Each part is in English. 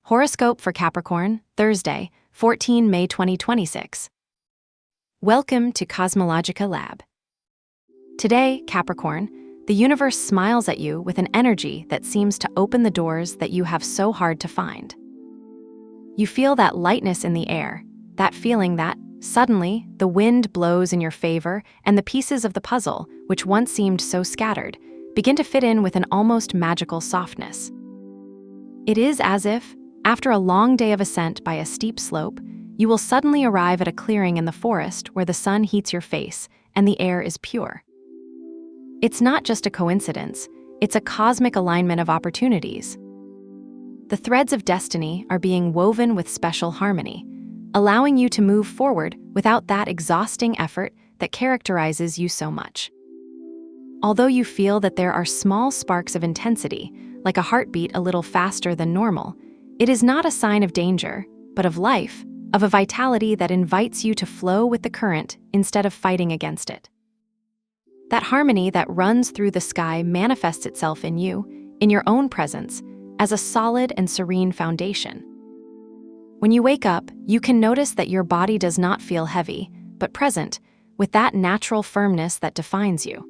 Horoscope for Capricorn, Thursday, 14 May 2026. Welcome to CosmologicaLab. Today, Capricorn, the universe smiles at you with an energy that seems to open the doors that you have so hard to find. You feel that lightness in the air, that feeling that, suddenly, the wind blows in your favor and the pieces of the puzzle, which once seemed so scattered, begin to fit in with an almost magical softness. It is as if, after a long day of ascent by a steep slope, you will suddenly arrive at a clearing in the forest where the sun heats your face and the air is pure. It's not just a coincidence, it's a cosmic alignment of opportunities. The threads of destiny are being woven with special harmony, allowing you to move forward without that exhausting effort that characterizes you so much. Although you feel that there are small sparks of intensity, like a heartbeat a little faster than normal, it is not a sign of danger, but of life, of a vitality that invites you to flow with the current instead of fighting against it. That harmony that runs through the sky manifests itself in you, in your own presence, as a solid and serene foundation. When you wake up, you can notice that your body does not feel heavy, but present, with that natural firmness that defines you.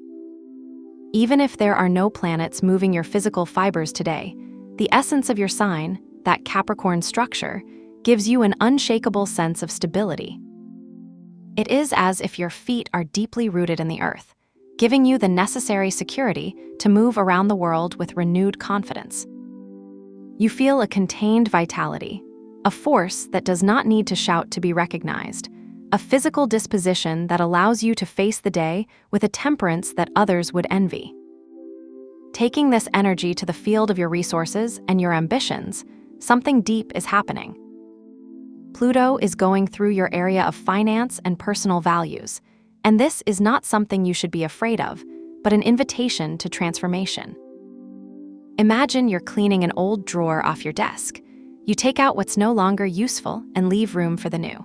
Even if there are no planets moving your physical fibers today, the essence of your sign, that Capricorn structure, gives you an unshakable sense of stability. It is as if your feet are deeply rooted in the earth, giving you the necessary security to move around the world with renewed confidence. You feel a contained vitality, a force that does not need to shout to be recognized, a physical disposition that allows you to face the day with a temperance that others would envy. Taking this energy to the field of your resources and your ambitions, something deep is happening. Pluto is going through your area of finance and personal values, and this is not something you should be afraid of, but an invitation to transformation. Imagine you're cleaning an old drawer off your desk. You take out what's no longer useful and leave room for the new.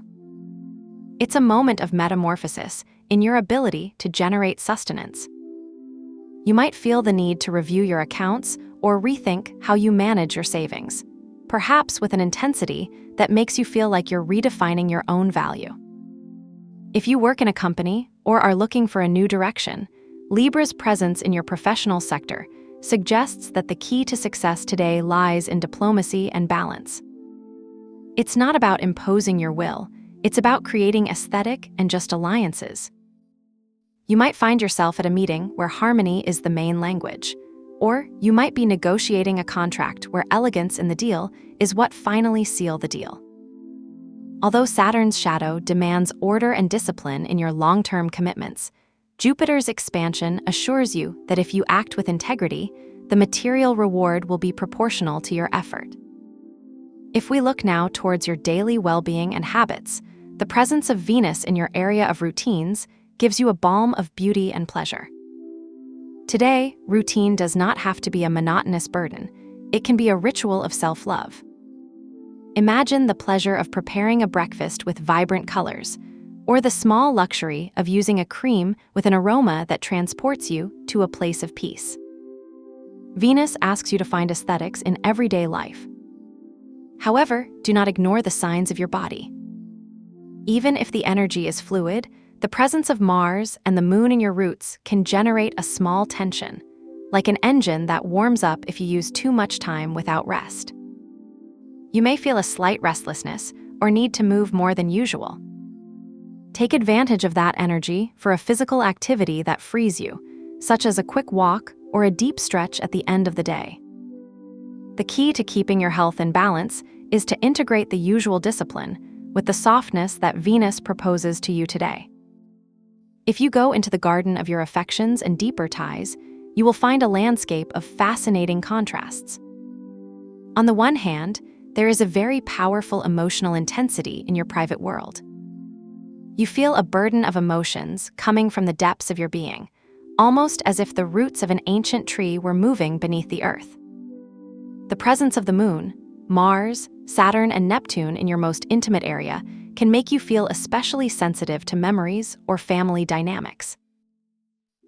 It's a moment of metamorphosis in your ability to generate sustenance. You might feel the need to review your accounts or rethink how you manage your savings, perhaps with an intensity that makes you feel like you're redefining your own value. If you work in a company or are looking for a new direction, Libra's presence in your professional sector suggests that the key to success today lies in diplomacy and balance. It's not about imposing your will, it's about creating aesthetic and just alliances. You might find yourself at a meeting where harmony is the main language, or you might be negotiating a contract where elegance in the deal is what finally seals the deal. Although Saturn's shadow demands order and discipline in your long-term commitments, Jupiter's expansion assures you that if you act with integrity, the material reward will be proportional to your effort. If we look now towards your daily well-being and habits, the presence of Venus in your area of routines gives you a balm of beauty and pleasure. Today, routine does not have to be a monotonous burden. It can be a ritual of self-love. Imagine the pleasure of preparing a breakfast with vibrant colors, or the small luxury of using a cream with an aroma that transports you to a place of peace. Venus asks you to find aesthetics in everyday life. However, do not ignore the signs of your body. Even if the energy is fluid, the presence of Mars and the moon in your roots can generate a small tension, like an engine that warms up if you use too much time without rest. You may feel a slight restlessness or need to move more than usual. Take advantage of that energy for a physical activity that frees you, such as a quick walk or a deep stretch at the end of the day. The key to keeping your health in balance is to integrate the usual discipline with the softness that Venus proposes to you today. If you go into the garden of your affections and deeper ties, you will find a landscape of fascinating contrasts. On the one hand, there is a very powerful emotional intensity in your private world. You feel a burden of emotions coming from the depths of your being, almost as if the roots of an ancient tree were moving beneath the earth. The presence of the moon, Mars, Saturn, and Neptune in your most intimate area can make you feel especially sensitive to memories or family dynamics.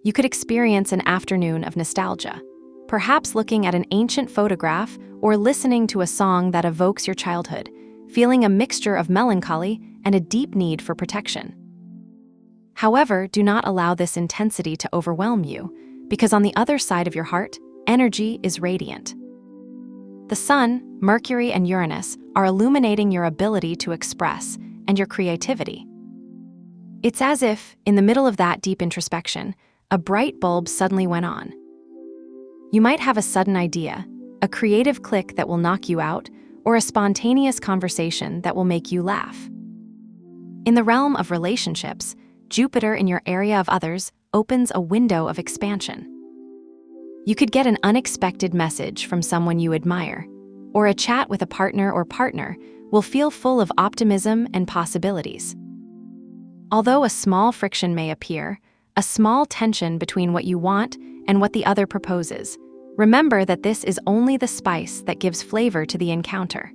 You could experience an afternoon of nostalgia, perhaps looking at an ancient photograph or listening to a song that evokes your childhood, feeling a mixture of melancholy and a deep need for protection. However, do not allow this intensity to overwhelm you, because on the other side of your heart, energy is radiant. The Sun, Mercury, and Uranus are illuminating your ability to express and your creativity. It's as if, in the middle of that deep introspection, a bright bulb suddenly went on. You might have a sudden idea, a creative click that will knock you out, or a spontaneous conversation that will make you laugh. In the realm of relationships, Jupiter in your area of others opens a window of expansion. You could get an unexpected message from someone you admire, or a chat with a partner or partner will feel full of optimism and possibilities. Although a small friction may appear, a small tension between what you want and what the other proposes, remember that this is only the spice that gives flavor to the encounter.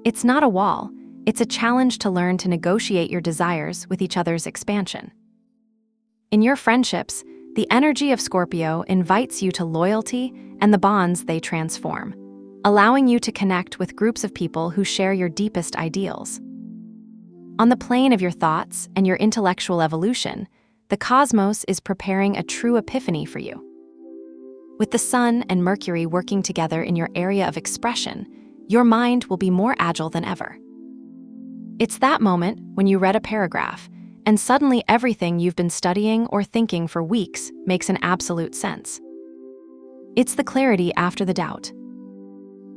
It's not a wall, it's a challenge to learn to negotiate your desires with each other's expansion. In your friendships, the energy of Scorpio invites you to loyalty and the bonds they transform, allowing you to connect with groups of people who share your deepest ideals. On the plane of your thoughts and your intellectual evolution, the cosmos is preparing a true epiphany for you. With the Sun and Mercury working together in your area of expression, your mind will be more agile than ever. It's that moment when you read a paragraph, and suddenly everything you've been studying or thinking for weeks makes an absolute sense. It's the clarity after the doubt.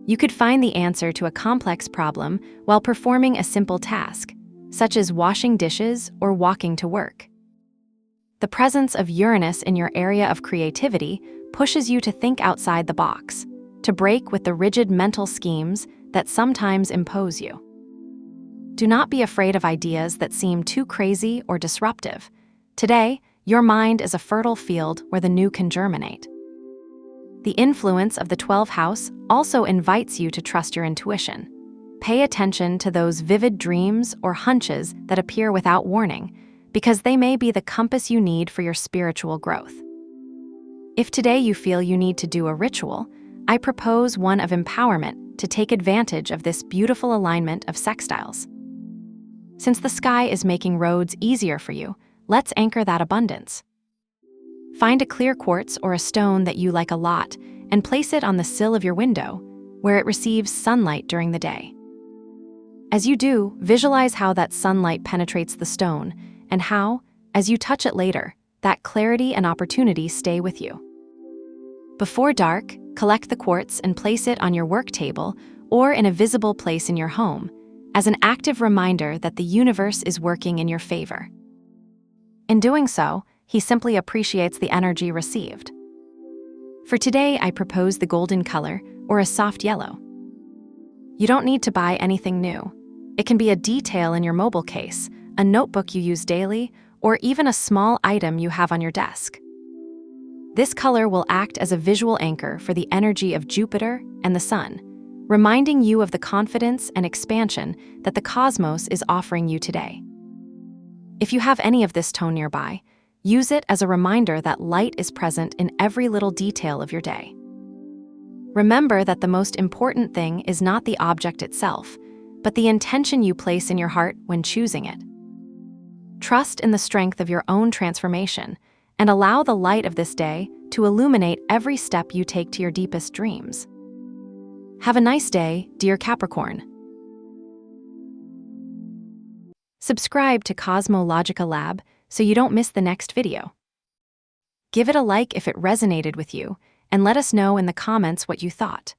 You could find the answer to a complex problem while performing a simple task, such as washing dishes or walking to work. The presence of Uranus in your area of creativity pushes you to think outside the box, to break with the rigid mental schemes that sometimes impose you. Do not be afraid of ideas that seem too crazy or disruptive. Today, your mind is a fertile field where the new can germinate. The influence of the 12th house also invites you to trust your intuition. Pay attention to those vivid dreams or hunches that appear without warning, because they may be the compass you need for your spiritual growth. If today you feel you need to do a ritual, I propose one of empowerment to take advantage of this beautiful alignment of sextiles. Since the sky is making roads easier for you, let's anchor that abundance. Find a clear quartz or a stone that you like a lot and place it on the sill of your window, where it receives sunlight during the day. As you do, visualize how that sunlight penetrates the stone and how, as you touch it later, that clarity and opportunity stay with you. Before dark, collect the quartz and place it on your work table or in a visible place in your home, as an active reminder that the universe is working in your favor. In doing so, he simply appreciates the energy received. For today, I propose the golden color or a soft yellow. You don't need to buy anything new. It can be a detail in your mobile case, a notebook you use daily, or even a small item you have on your desk. This color will act as a visual anchor for the energy of Jupiter and the Sun, reminding you of the confidence and expansion that the cosmos is offering you today. If you have any of this tone nearby, use it as a reminder that light is present in every little detail of your day. Remember that the most important thing is not the object itself, but the intention you place in your heart when choosing it. Trust in the strength of your own transformation and allow the light of this day to illuminate every step you take to your deepest dreams. Have a nice day, dear Capricorn. Subscribe to CosmologicaLab so you don't miss the next video. Give it a like if it resonated with you, and let us know in the comments what you thought.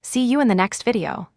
See you in the next video.